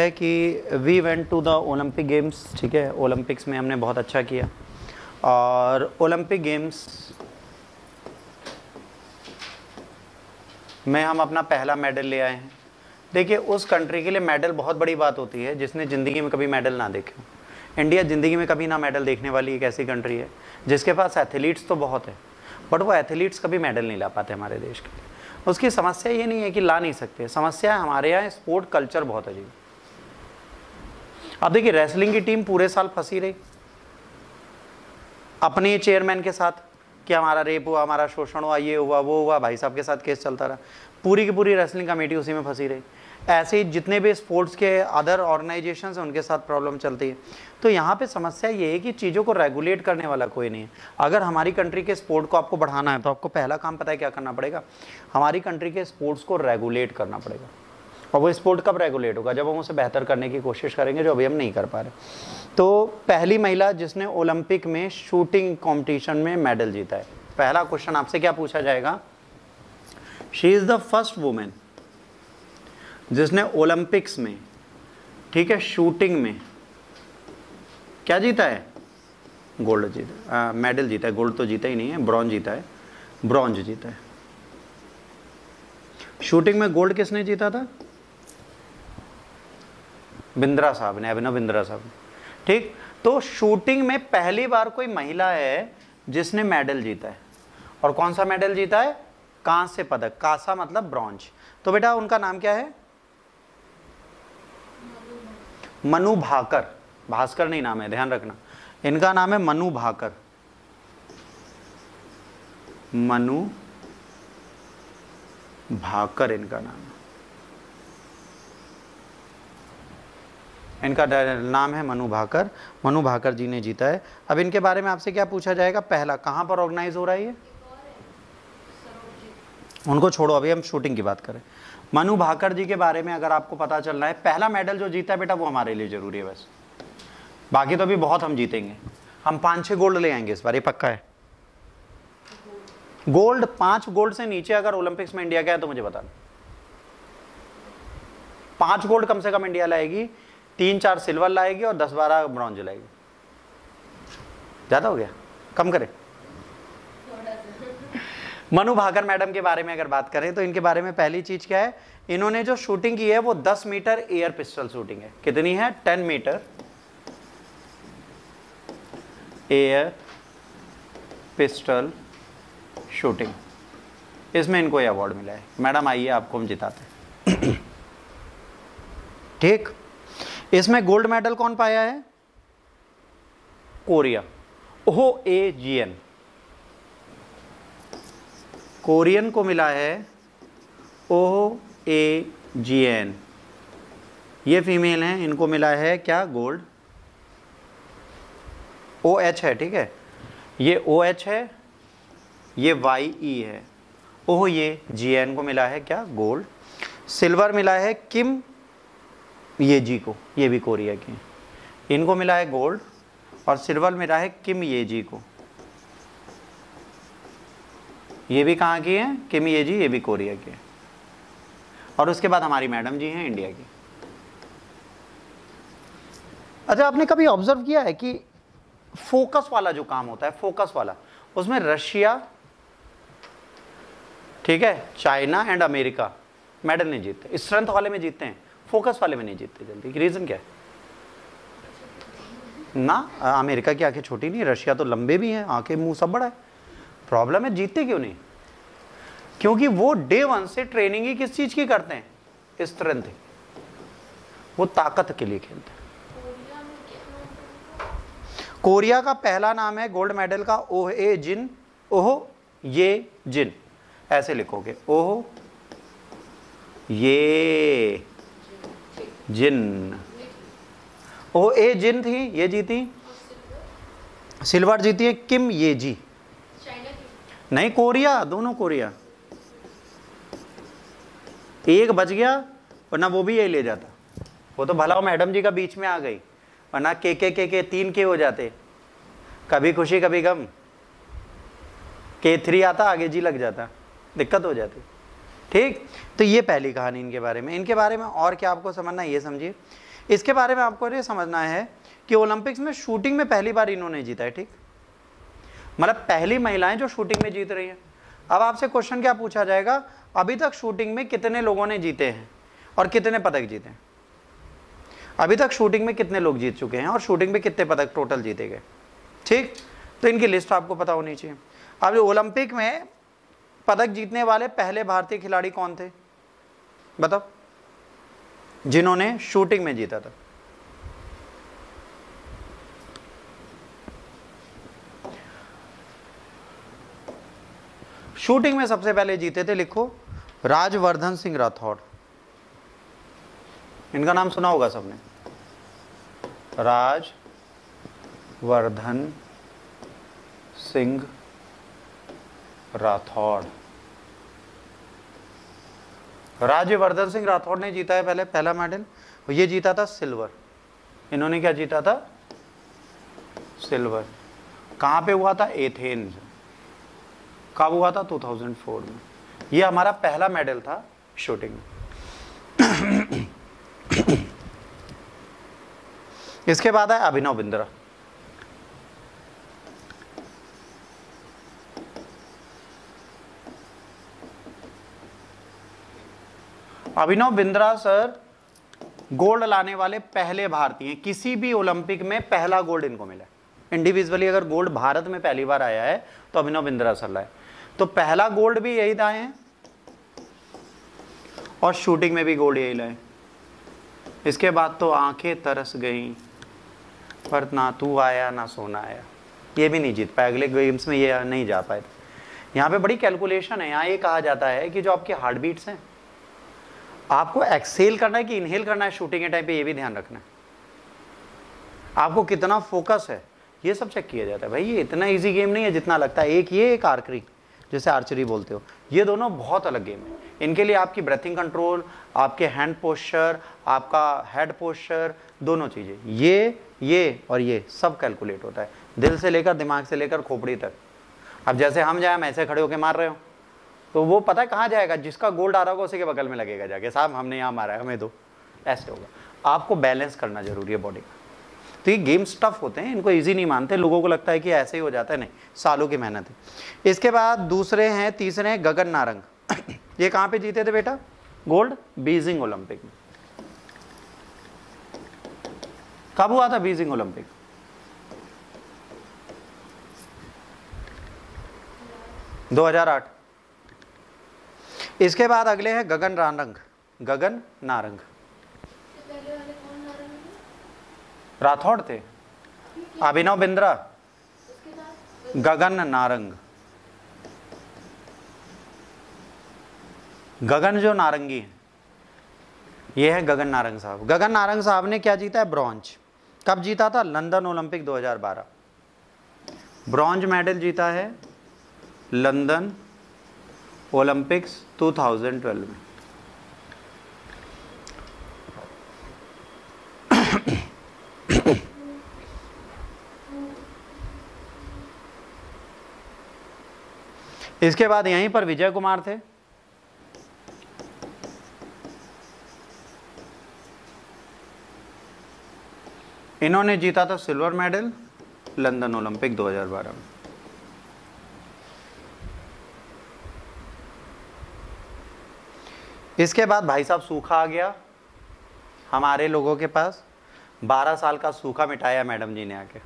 है कि we went to the Olympic games. ठीक है, ओलंपिक्स में हमने बहुत अच्छा किया और ओलंपिक गेम्स में हम अपना पहला मेडल ले आए हैं। देखिए, उस कंट्री के लिए मेडल बहुत बड़ी बात होती है जिसने ज़िंदगी में कभी मेडल ना देखे हो। इंडिया ज़िंदगी में कभी ना मेडल देखने वाली एक ऐसी कंट्री है जिसके पास एथलीट्स तो बहुत है, बट वो एथलीट्स कभी मेडल नहीं ला पाते हमारे देश के लिए। उसकी समस्या ये नहीं है कि ला नहीं सकते, समस्या हमारे यहाँ स्पोर्ट कल्चर बहुत अजीब। अब देखिए, रेसलिंग की टीम पूरे साल फंसी रही अपने चेयरमैन के साथ कि हमारा रेप हुआ, हमारा शोषण हुआ, ये हुआ, वो हुआ। भाई साहब के साथ केस चलता रहा, पूरी की पूरी रेसलिंग कमेटी उसी में फंसी रही। ऐसे ही जितने भी स्पोर्ट्स के अदर ऑर्गेनाइजेशंस हैं उनके साथ प्रॉब्लम चलती है। तो यहाँ पे समस्या ये है कि चीज़ों को रेगुलेट करने वाला कोई नहीं है। अगर हमारी कंट्री के स्पोर्ट को आपको बढ़ाना है तो आपको पहला काम पता है क्या करना पड़ेगा? हमारी कंट्री के स्पोर्ट्स को रेगुलेट करना पड़ेगा। और वो स्पोर्ट कब रेगुलेट होगा? जब हम उसे बेहतर करने की कोशिश करेंगे, जो अभी हम नहीं कर पा रहे। तो पहली महिला जिसने ओलंपिक में शूटिंग कॉम्पिटिशन में मेडल जीता है, पहला क्वेश्चन आपसे क्या पूछा जाएगा? She is the first women जिसने ओलंपिक्स में, ठीक है, शूटिंग में क्या जीता है? गोल्ड जीता, मेडल जीता है। गोल्ड तो जीता ही नहीं है, ब्रॉन्ज जीता है, ब्रॉन्ज जीता है। शूटिंग में गोल्ड किसने जीता था? बिंद्रा साहब ने, अभिनव बिंद्रा साहब ने। ठीक, तो शूटिंग में पहली बार कोई महिला है जिसने मेडल जीता है। और कौन सा मेडल जीता है? कांस्य पदक। कांसा मतलब ब्रॉन्ज। तो बेटा उनका नाम क्या है? मनु भाकर। भास्कर नहीं नाम है, ध्यान रखना। इनका नाम है मनु भाकर। मनु भाकर इनका नाम है। इनका नाम है मनु भाकर। मनु भाकर जी ने जीता है। अब इनके बारे में आपसे क्या पूछा जाएगा? पहला, कहाँ पर ऑर्गेनाइज हो रहा है ये? उनको छोड़ो, अभी हम शूटिंग की बात करें। मनु भाकर जी के बारे में अगर आपको पता चलना है, पहला मेडल जो जीता है बेटा वो हमारे लिए जरूरी है बस। बाकी तो अभी बहुत हम जीतेंगे। हम 5-6 गोल्ड ले आएंगे इस बार, ये पक्का है। गोल्ड, 5 गोल्ड से नीचे अगर ओलंपिक्स में इंडिया गया तो मुझे बता दो। 5 गोल्ड कम से कम इंडिया लाएगी, 3-4 सिल्वर लाएगी और 10-12 ब्रॉन्ज लाएगी। ज्यादा हो गया? कम करें। मनु भाकर मैडम के बारे में अगर बात करें तो इनके बारे में पहली चीज क्या है? इन्होंने जो शूटिंग की है वो 10 मीटर एयर पिस्टल शूटिंग है। कितनी है? 10 मीटर एयर पिस्टल शूटिंग। इसमें इनको ये अवार्ड मिला है। मैडम आइए, आपको हम जिताते हैं। ठीक, इसमें गोल्ड मेडल कौन पाया है? Korea, OAGN। कोरियन को मिला है OAGN। ये फीमेल हैं, इनको मिला है क्या? गोल्ड। OH है, ठीक है, ये OH है, ये YE है। ओह, ये GN को मिला है क्या? गोल्ड। सिल्वर मिला है किम ये जी को, ये भी कोरिया के, इनको मिला है गोल्ड। और सिल्वर मिला है किम ये जी को, ये भी कहाँ की हैं? किम ये जी, ये भी कोरिया के। और उसके बाद हमारी मैडम जी हैं इंडिया की। अच्छा, आपने कभी ऑब्जर्व किया है कि फोकस वाला जो काम होता है, फोकस वाला, उसमें रशिया, ठीक है, चाइना एंड अमेरिका मेडल नहीं जीतते। स्ट्रेंथ वाले में जीतते हैं, फोकस वाले में नहीं जीतते जल्दी। रीजन क्या है? ना, अमेरिका की आंखें छोटी नहीं, रशिया तो लंबे भी हैं, आंखें मुंह सब बड़ा है। प्रॉब्लम है जीतते क्यों नहीं? क्योंकि वो डे 1 से ट्रेनिंग ही किस चीज की करते हैं? स्ट्रेंथ। वो ताकत के लिए खेलते हैं। कोरिया का पहला नाम है गोल्ड मेडल का OAGN। ओह ये जिन, ऐसे लिखोगे, ओह ये जिन। OAGN थी, ये जीती। सिल्वर जीती है किम ये जी। नहीं, कोरिया, दोनों कोरिया। एक बच गया, वरना वो भी यही ले जाता। वो तो भला मैडम जी का बीच में आ गई, वरना के 3 के हो जाते। कभी खुशी कभी गम, K3 आता, आगे जी लग जाता, दिक्कत हो जाती। ठीक, तो ये पहली कहानी इनके बारे में। इनके बारे में और क्या आपको समझना है ये समझिए इसके बारे में आपको ये समझना है कि ओलंपिक्स में शूटिंग में पहली बार इन्होंने जीता है, ठीक, मतलब पहली महिलाएं जो शूटिंग में जीत रही हैं। अब आपसे क्वेश्चन क्या पूछा जाएगा, अभी तक शूटिंग में कितने लोगों ने जीते हैं और कितने पदक जीते हैं। अभी तक शूटिंग में कितने लोग जीत चुके हैं और शूटिंग में कितने पदक टोटल जीते गए, ठीक, तो इनकी लिस्ट आपको पता होनी चाहिए। अब ओलंपिक में पदक जीतने वाले पहले भारतीय खिलाड़ी कौन थे बताओ, जिन्होंने शूटिंग में जीता था। शूटिंग में सबसे पहले जीते थे, लिखो, राजवर्धन सिंह राठौड़। इनका नाम सुना होगा सबने, राजवर्धन सिंह राठौड़। राजवर्धन सिंह राठौड़ ने जीता है पहले पहला मेडल, ये जीता था सिल्वर। इन्होंने क्या जीता था, सिल्वर। कहां पे हुआ था, एथेंस। कब हुआ था, 2004 में। ये हमारा पहला मेडल था शूटिंग में। इसके बाद है अभिनव बिंद्रा। अभिनव बिंद्रा सर गोल्ड लाने वाले पहले भारतीय हैं, किसी भी ओलंपिक में पहला गोल्ड इनको मिला है। इंडिविजुअली अगर गोल्ड भारत में पहली बार आया है तो अभिनव बिंद्रा सर लाए, तो पहला गोल्ड भी यही लाए हैं और शूटिंग में भी गोल्ड यही लाए। इसके बाद तो आंखें तरस गई, पर ना तू आया ना सोना आया, ये भी नहीं जीत पाए, अगले गेम्स में ये नहीं जा पाए। यहाँ पे बड़ी कैलकुलेशन है। यहाँ ये कहा जाता है कि जो आपके हार्ट बीट्स हैं, आपको एक्सेल करना है कि इनहेल करना है शूटिंग के टाइम पे, ये भी ध्यान रखना है। आपको कितना फोकस है ये सब चेक किया जाता है। भाई ये इतना इजी गेम नहीं है जितना लगता है। एक ये, एक आर्चरी, जैसे आर्चरी बोलते हो, ये दोनों बहुत अलग गेम है। इनके लिए आपकी ब्रेथिंग कंट्रोल, आपके हैंड पोस्चर, आपका हेड पोस्चर, दोनों चीज़ें, ये और ये सब कैलकुलेट होता है, दिल से लेकर, दिमाग से लेकर खोपड़ी तक। अब जैसे हम जाए, हम ऐसे खड़े होकर मार रहे हो, तो वो पता है कहाँ जाएगा, जिसका गोल्ड आ रहा होगा उसी के बगल में लगेगा जाके, साहब हमने यहाँ मारा है, हमें दो, ऐसे होगा। आपको बैलेंस करना जरूरी है बॉडी का। तो ये गेम्स टफ होते हैं, इनको इजी नहीं मानते, लोगों को लगता है कि ऐसे ही हो जाता है, नहीं, सालों की मेहनत है। इसके बाद दूसरे हैं, तीसरे हैं गगन नारंग। ये कहाँ पे जीते थे बेटा, गोल्ड, बीजिंग ओलंपिक में। कब हुआ था बीजिंग ओलंपिक, – 2008। इसके बाद अगले हैं गगन नारंग। गगन नारंग राठौड़ थे, अभिनव बिंद्रा, गगन नारंग। गगन जो नारंगी है, ये है गगन नारंग साहब। गगन नारंग साहब ने क्या जीता है, ब्रॉन्ज। कब जीता था, लंदन ओलंपिक 2012। ब्रॉन्ज मेडल जीता है लंदन ओलंपिक्स 2012 में। इसके बाद यहीं पर विजय कुमार थे, इन्होंने जीता था सिल्वर मेडल लंदन ओलंपिक 2012 में। इसके बाद भाई साहब सूखा आ गया हमारे लोगों के पास। 12 साल का सूखा मिटाया मैडम जी ने आके।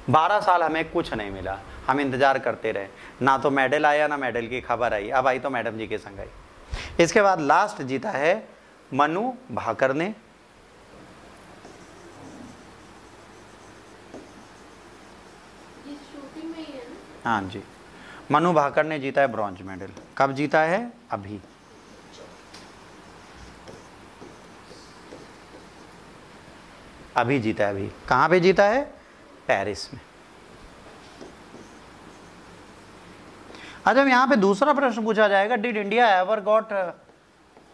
12 साल हमें कुछ नहीं मिला, हम इंतजार करते रहे, ना तो मेडल आया ना मेडल की खबर आई। अब आई तो मैडम जी के संग आई। इसके बाद लास्ट जीता है मनु भाकर ने। हाँ जी, मनु भाकर ने जीता है ब्रॉन्ज मेडल। कब जीता है, अभी। अभी जीता है, अभी। कहाँ पे जीता है, पेरिस में। अच्छा, यहाँ पे दूसरा प्रश्न पूछा जाएगा, did India ever got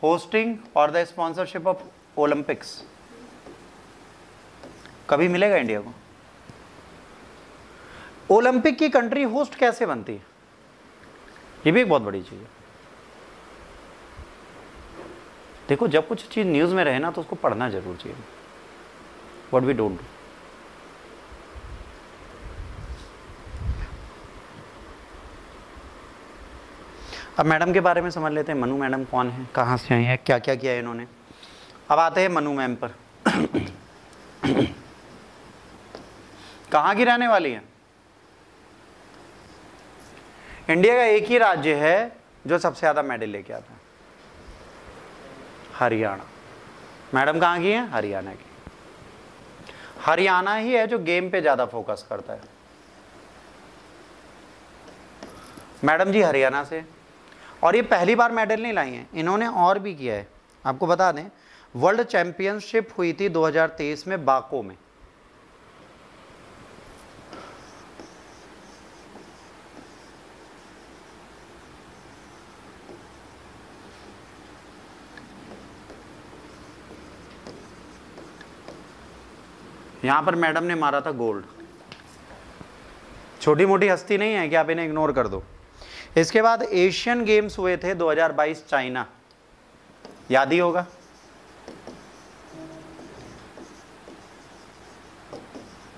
hosting और द स्पॉन्सरशिप ऑफ ओलंपिक्स। कभी मिलेगा इंडिया को? ओलंपिक की कंट्री होस्ट कैसे बनती है, ये भी एक बहुत बड़ी चीज है। देखो जब कुछ चीज़ न्यूज़ में रहे ना तो उसको पढ़ना जरूर चाहिए, व्हाट वी डोंट डू। अब मैडम के बारे में समझ लेते हैं, मनु मैडम कौन है, कहाँ से आई है, क्या क्या किया है इन्होंने। अब आते हैं मनु मैम पर। कहाँ की रहने वाली है? इंडिया का एक ही राज्य है जो सबसे ज़्यादा मेडल लेके आता है, हरियाणा। मैडम कहाँ की है? हरियाणा की। हरियाणा ही है जो गेम पे ज़्यादा फोकस करता है। मैडम जी हरियाणा से, और ये पहली बार मेडल नहीं लाई हैं, इन्होंने और भी किया है। आपको बता दें, वर्ल्ड चैंपियनशिप हुई थी 2023 में बाको में। यहां पर मैडम ने मारा था गोल्ड। छोटी मोटी हस्ती नहीं है कि आप इन्हें इग्नोर कर दो। इसके बाद एशियन गेम्स हुए थे 2022 चाइना, याद ही होगा।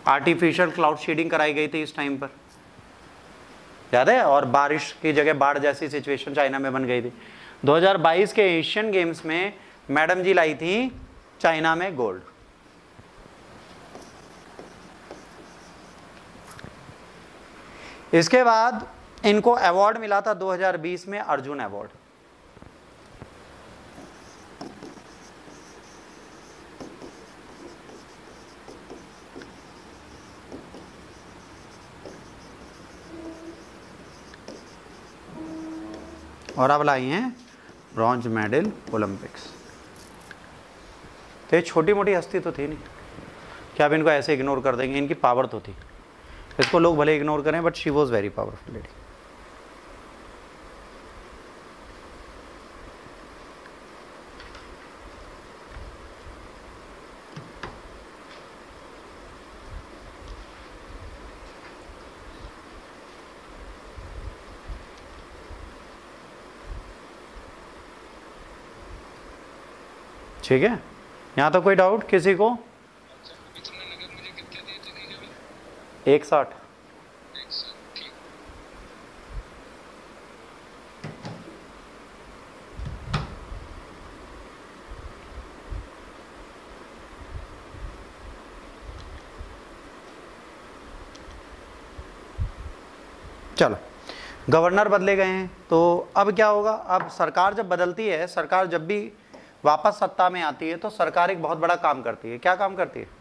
आर्टिफिशियल क्लाउड शेडिंग कराई गई थी इस टाइम पर, याद है, और बारिश की जगह बाढ़ जैसी सिचुएशन चाइना में बन गई थी। 2022 के एशियन गेम्स में मैडम जी लाई थी चाइना में गोल्ड। इसके बाद इनको अवार्ड मिला था 2020 में, अर्जुन अवार्ड। और अब लाई हैं ब्रॉन्ज मेडल ओलंपिक्स। तो ये छोटी मोटी हस्ती तो थी नहीं, क्या आप इनको ऐसे इग्नोर कर देंगे? इनकी पावर तो थी, इसको लोग भले इग्नोर करें, but she was very powerful lady. ठीक है, यहाँ तो कोई डाउट किसी को? 160। चलो, गवर्नर बदले गए हैं, तो अब क्या होगा? अब सरकार जब बदलती है, सरकार जब भी वापस सत्ता में आती है, तो सरकार एक बहुत बड़ा काम करती है। क्या काम करती है?